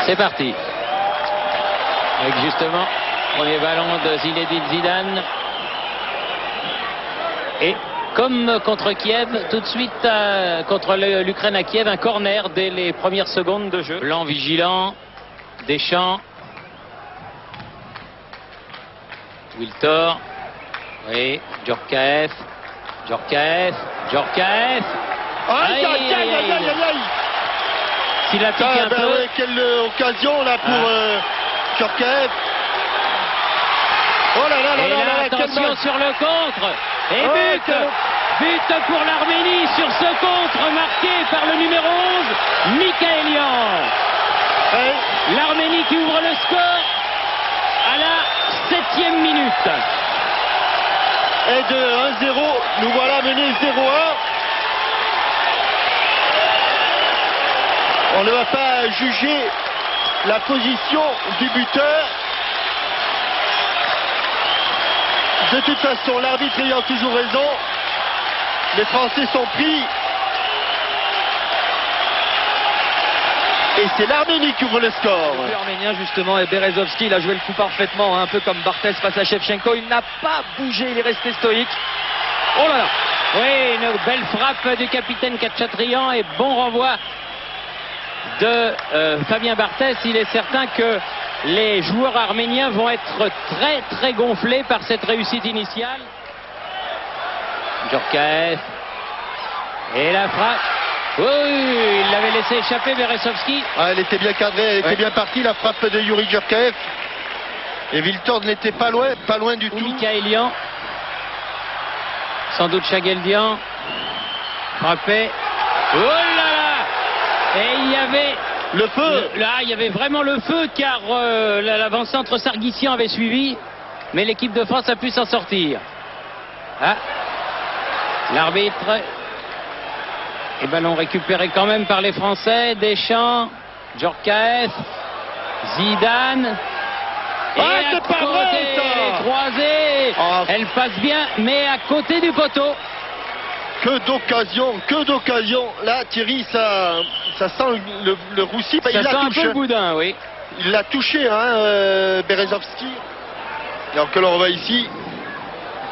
C'est parti. Avec justement, premier ballon de Zinedine Zidane. Et comme contre Kiev, tout de suite contre l'Ukraine à Kiev, un corner dès les premières secondes de jeu. Blanc vigilant, Deschamps. Wiltor. Oui, Djorkaeff. Djorkaeff. Djorkaeff. Aïe, aïe, aïe, aïe, aïe, aïe, aïe. S'il a piqué un peu. Ouais, quelle occasion là pour Djorkaeff. Oh là là là Et là là, là, attention sur le contre. Et but. But pour l'Arménie sur ce contre marqué par le numéro 11, Mikhaëlian. Ouais. L'Arménie qui ouvre le score à la 7e minute. Et de 1-0, nous voilà menés 0-1. On ne va pas juger la position du buteur. De toute façon, l'arbitre ayant toujours raison, les Français sont pris. Et c'est l'Arménie qui ouvre le score. L'Arménien justement, et Berezovski, il a joué le coup parfaitement, un peu comme Barthez face à Shevchenko. Il n'a pas bougé, il est resté stoïque. Oh là là. Oui, une belle frappe du capitaine Khatchatrian et bon renvoi de Fabien Barthez. Il est certain que les joueurs arméniens vont être très très gonflés par cette réussite initiale. Djorkaeff. Et la frappe. Oui, il l'avait laissé échapper, Berezovski. Ah, elle était bien cadrée, elle était bien partie, la frappe de Yuri Djorkaeff. Et Wiltor n'était pas loin du tout. Mikhaëlian. Sans doute Chageldian. Frappé. Oh là là. Et il y avait le feu. Là, il y avait vraiment le feu car l'avant-centre Sarguissian avait suivi. Mais l'équipe de France a pu s'en sortir. Ah. L'arbitre. Et ballon récupéré quand même par les Français. Deschamps, Djorkaeff, Zidane. Et à côté, les croisés. Oh. Elle passe bien, mais à côté du poteau. Que d'occasion. Là, Thierry, ça sent le roussi. Ça il sent un touché. peu le boudin, oui. Il l'a touché, hein, Berezovski. Alors que l'on revoit ici,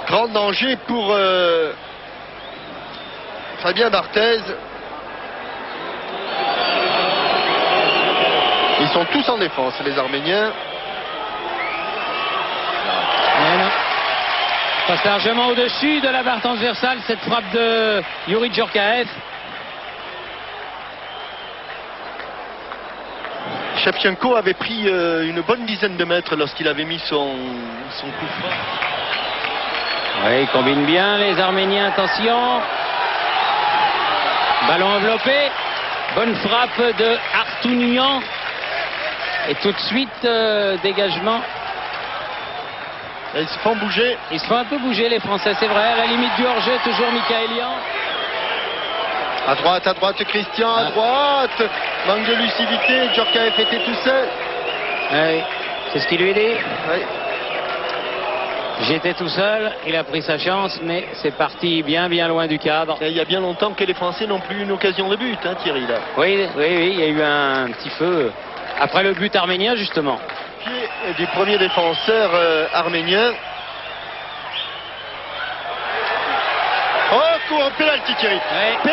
grand danger pour Fabien Barthez. Ils sont tous en défense, les Arméniens. Mais non. Passe largement au-dessus de la barre transversale, cette frappe de Yuri Djorkaeff. Shevchenko avait pris une bonne dizaine de mètres lorsqu'il avait mis son coup franc. Oui, il combine bien les Arméniens, attention. Ballon enveloppé. Bonne frappe de Artounian. Et tout de suite, dégagement. Et ils se font bouger. Ils se font un peu bouger les Français, c'est vrai. À la limite du hors-jeu, toujours Mikhaëlian. À droite, Christian, à droite. Manque de lucidité, Djorkaeff était tout seul. Oui, c'est ce qu'il lui dit. Oui. J'étais tout seul, il a pris sa chance, mais c'est parti bien loin du cadre. Et il y a bien longtemps que les Français n'ont plus une occasion de but, hein, Thierry, là. Oui, il y a eu un petit feu après le but arménien, justement. Pied du premier défenseur arménien. Oh, penalty, Thierry. Oui.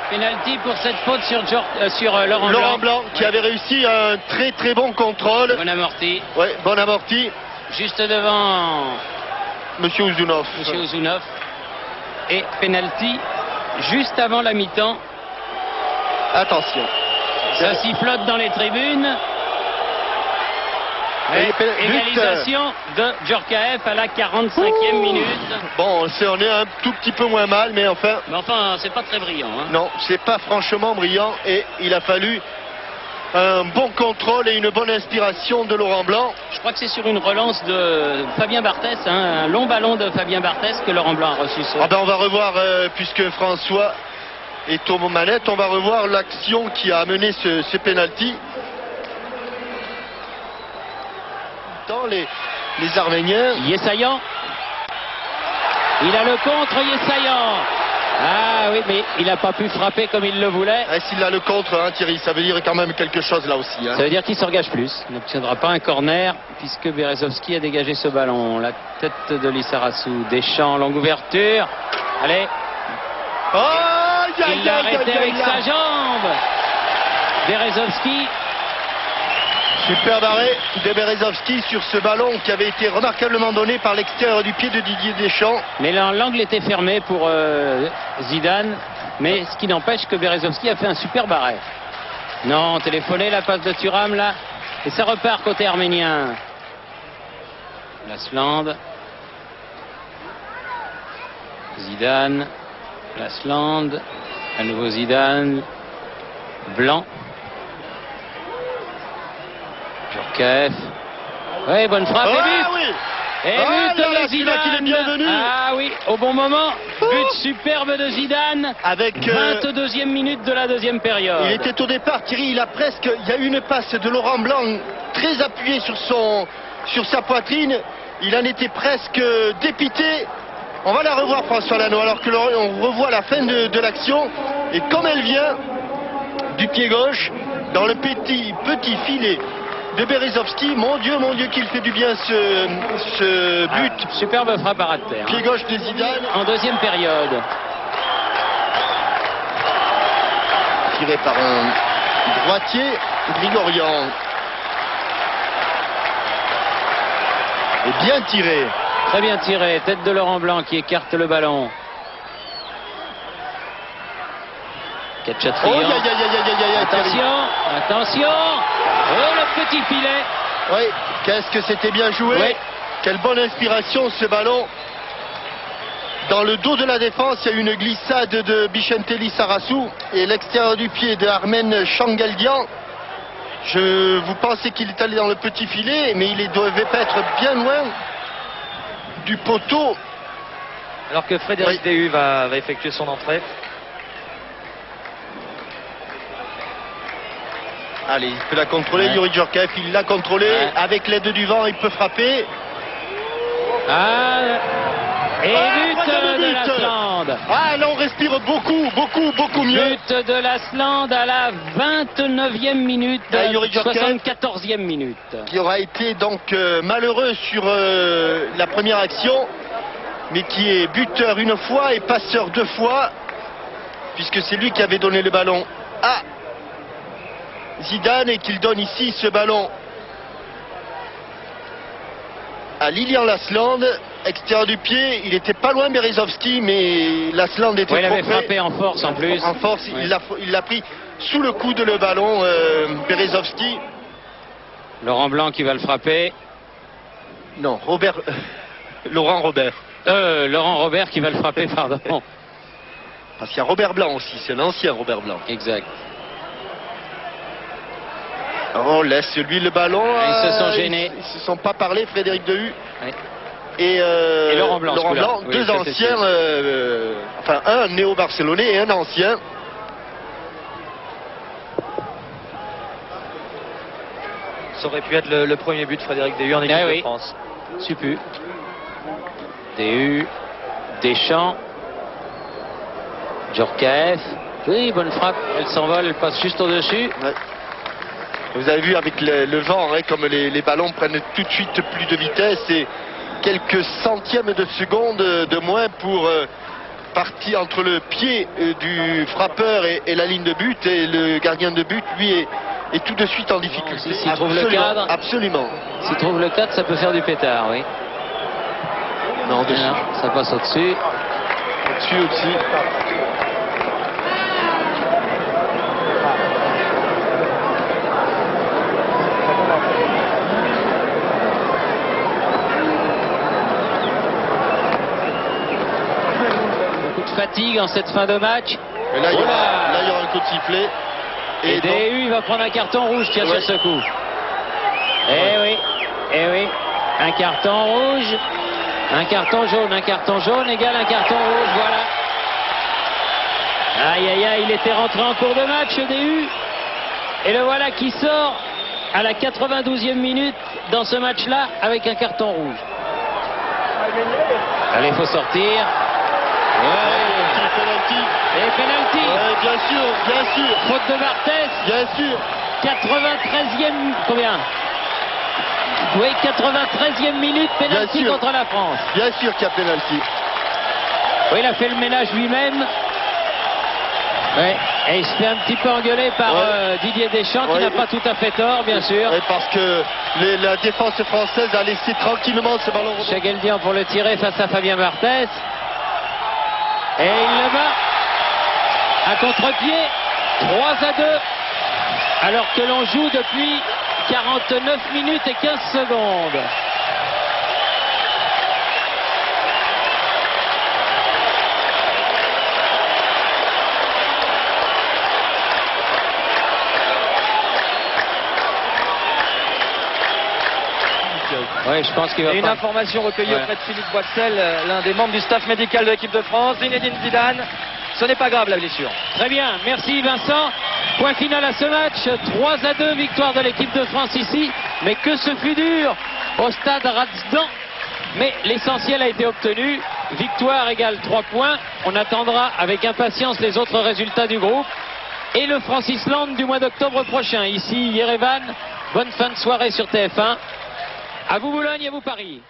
Penalty pour cette faute sur Laurent Blanc, qui avait réussi un très très bon contrôle. Bon amorti. Oui, bon amorti. Juste devant Monsieur Ouzounov. Et penalty juste avant la mi-temps. Attention. Ça sifflote dans les tribunes. Égalisation de Djorkaeff à la 45e minute. Bon, on est un tout petit peu moins mal, mais enfin... Mais enfin, c'est pas très brillant. Hein. Non, c'est pas franchement brillant et il a fallu un bon contrôle et une bonne inspiration de Laurent Blanc. Je crois que c'est sur une relance de Fabien Barthez, hein, un long ballon de Fabien Barthez que Laurent Blanc a reçu. Ah ben on va revoir, puisque François est aux manettes, on va revoir l'action qui a amené ce penalty. Dans les Arméniens. Yessayan. Il a le contre, Yessayan. Ah oui, mais il n'a pas pu frapper comme il le voulait. S'il a le contre, hein, Thierry, ça veut dire quand même quelque chose là aussi. Hein. Ça veut dire qu'il s'engage plus. Il n'obtiendra pas un corner puisque Berezovski a dégagé ce ballon. La tête de Lissarassou. Deschamps, longue ouverture. Allez. Oh, Il l'a arrêté avec sa jambe. Berezovski. Superbe arrêt de Berezovski sur ce ballon qui avait été remarquablement donné par l'extérieur du pied de Didier Deschamps. Mais l'angle était fermé pour Zidane. Mais ce qui n'empêche que Berezovski a fait un superbe arrêt. Non, téléphoné, la passe de Thuram là. Et ça repart côté arménien. Lasland. Zidane. Lasland. À nouveau Zidane. Blanc. Djorkaeff. Oui, bonne frappe et but. Oui. Et but de Zidane. Qu'il est bienvenu. Ah oui, au bon moment. But superbe de Zidane. Avec 22e minute de la deuxième période. Il était au départ, Thierry, il y a eu une passe de Laurent Blanc très appuyée sur sa poitrine. Il en était presque dépité. On va la revoir, François Lano, alors que on revoit la fin de l'action. Et comme elle vient du pied gauche, dans le petit filet de Berezovski, mon Dieu qu'il fait du bien ce but. Superbe frappe à ras de terre. Pied gauche de Zidane. En deuxième période. Tiré par un droitier, Grigorian. Et bien tiré. Très bien tiré. Tête de Laurent Blanc qui écarte le ballon. Khatchatrian. Attention. Oh, le petit filet. Oui, qu'est-ce que c'était bien joué. Oui. Quelle bonne inspiration ce ballon. Dans le dos de la défense, il y a une glissade de Bichente Lissarassou et l'extérieur du pied de Armen Changaldian. Vous pensez qu'il est allé dans le petit filet, mais il ne devait pas être bien loin du poteau. Alors que Frédéric Déhu va effectuer son entrée. Allez, il peut la contrôler, Youri Djorkaeff, il l'a contrôlé. Avec l'aide du vent, il peut frapper. Et but de Lasland. Là on respire beaucoup mieux. But de Lasland à la 29e minute, 74e minute. Qui aura été donc malheureux sur la première action, mais qui est buteur une fois et passeur deux fois, puisque c'est lui qui avait donné le ballon à Zidane et qu'il donne ici ce ballon à Lilian Lasland, extérieur du pied. Il était pas loin Berezovski, mais Lasland était trop près. Il avait frappé en force en plus. En force, il l'a pris sous le coude le ballon, Berezovski. Laurent Blanc qui va le frapper. Non, Laurent Robert. Laurent Robert qui va le frapper, pardon. Parce qu'il y a Robert Blanc aussi, c'est l'ancien Robert Blanc. Exact. On laisse lui le ballon. Ils se sont gênés. Ils se sont pas parlé, Frédéric Dehu. Oui. Et Laurent Blanc, deux anciens, enfin un néo-barcelonais et un ancien. Ça aurait pu être le premier but de Frédéric Déhu en équipe de France. Suppu. Déhu, Deschamps, Djorkaeff. Oui, bonne frappe. Elle s'envole, elle passe juste au-dessus. Ouais. Vous avez vu avec le vent, comme les ballons prennent tout de suite plus de vitesse et quelques centièmes de seconde de moins pour partir entre le pied du frappeur et la ligne de but, et le gardien de but, lui, est tout de suite en difficulté. S'il trouve le cadre. Absolument. S'il trouve le cadre, ça peut faire du pétard, oui. Non, dessus. Non, ça passe au-dessus. Au-dessus. Fatigue en cette fin de match. Et là, il y aura un coup de sifflet. Et Déhu, il va prendre un carton rouge sur ce coup. Eh oui. Un carton rouge, un carton jaune égale un carton rouge, voilà. Aïe, il était rentré en cours de match, Déhu. Et le voilà qui sort à la 92e minute dans ce match-là avec un carton rouge. Allez, il faut sortir. Penalty. Et penalty. Ouais, bien sûr. Faute de Barthès. Bien sûr. 93e. Combien? Oui, 93e minute. Penalty contre la France. Bien sûr qu'il y a penalty. Oui, il a fait le ménage lui-même. Ouais. Et il se fait un petit peu engueuler par Didier Deschamps, qui n'a pas tout à fait tort, bien sûr. Oui, parce que la défense française a laissé tranquillement ce ballon. Chegueldian pour le tirer face à Fabien Barthès. Et il le bat à contre-pied. 3-2. Alors que l'on joue depuis 49 minutes et 15 secondes. Oui, je pense qu'il va Et une pas... information recueillie auprès de Philippe Boixel, l'un des membres du staff médical de l'équipe de France. Zinedine Zidane, ce n'est pas grave la blessure. Très bien, merci Vincent. Point final à ce match, 3-2, victoire de l'équipe de France ici. Mais que ce fut dur au stade Razdan. Mais l'essentiel a été obtenu. Victoire égale 3 points. On attendra avec impatience les autres résultats du groupe. Et le France-Islande du mois d'octobre prochain. Ici, Yerevan. Bonne fin de soirée sur TF1. À vous Boulogne, à vous Paris.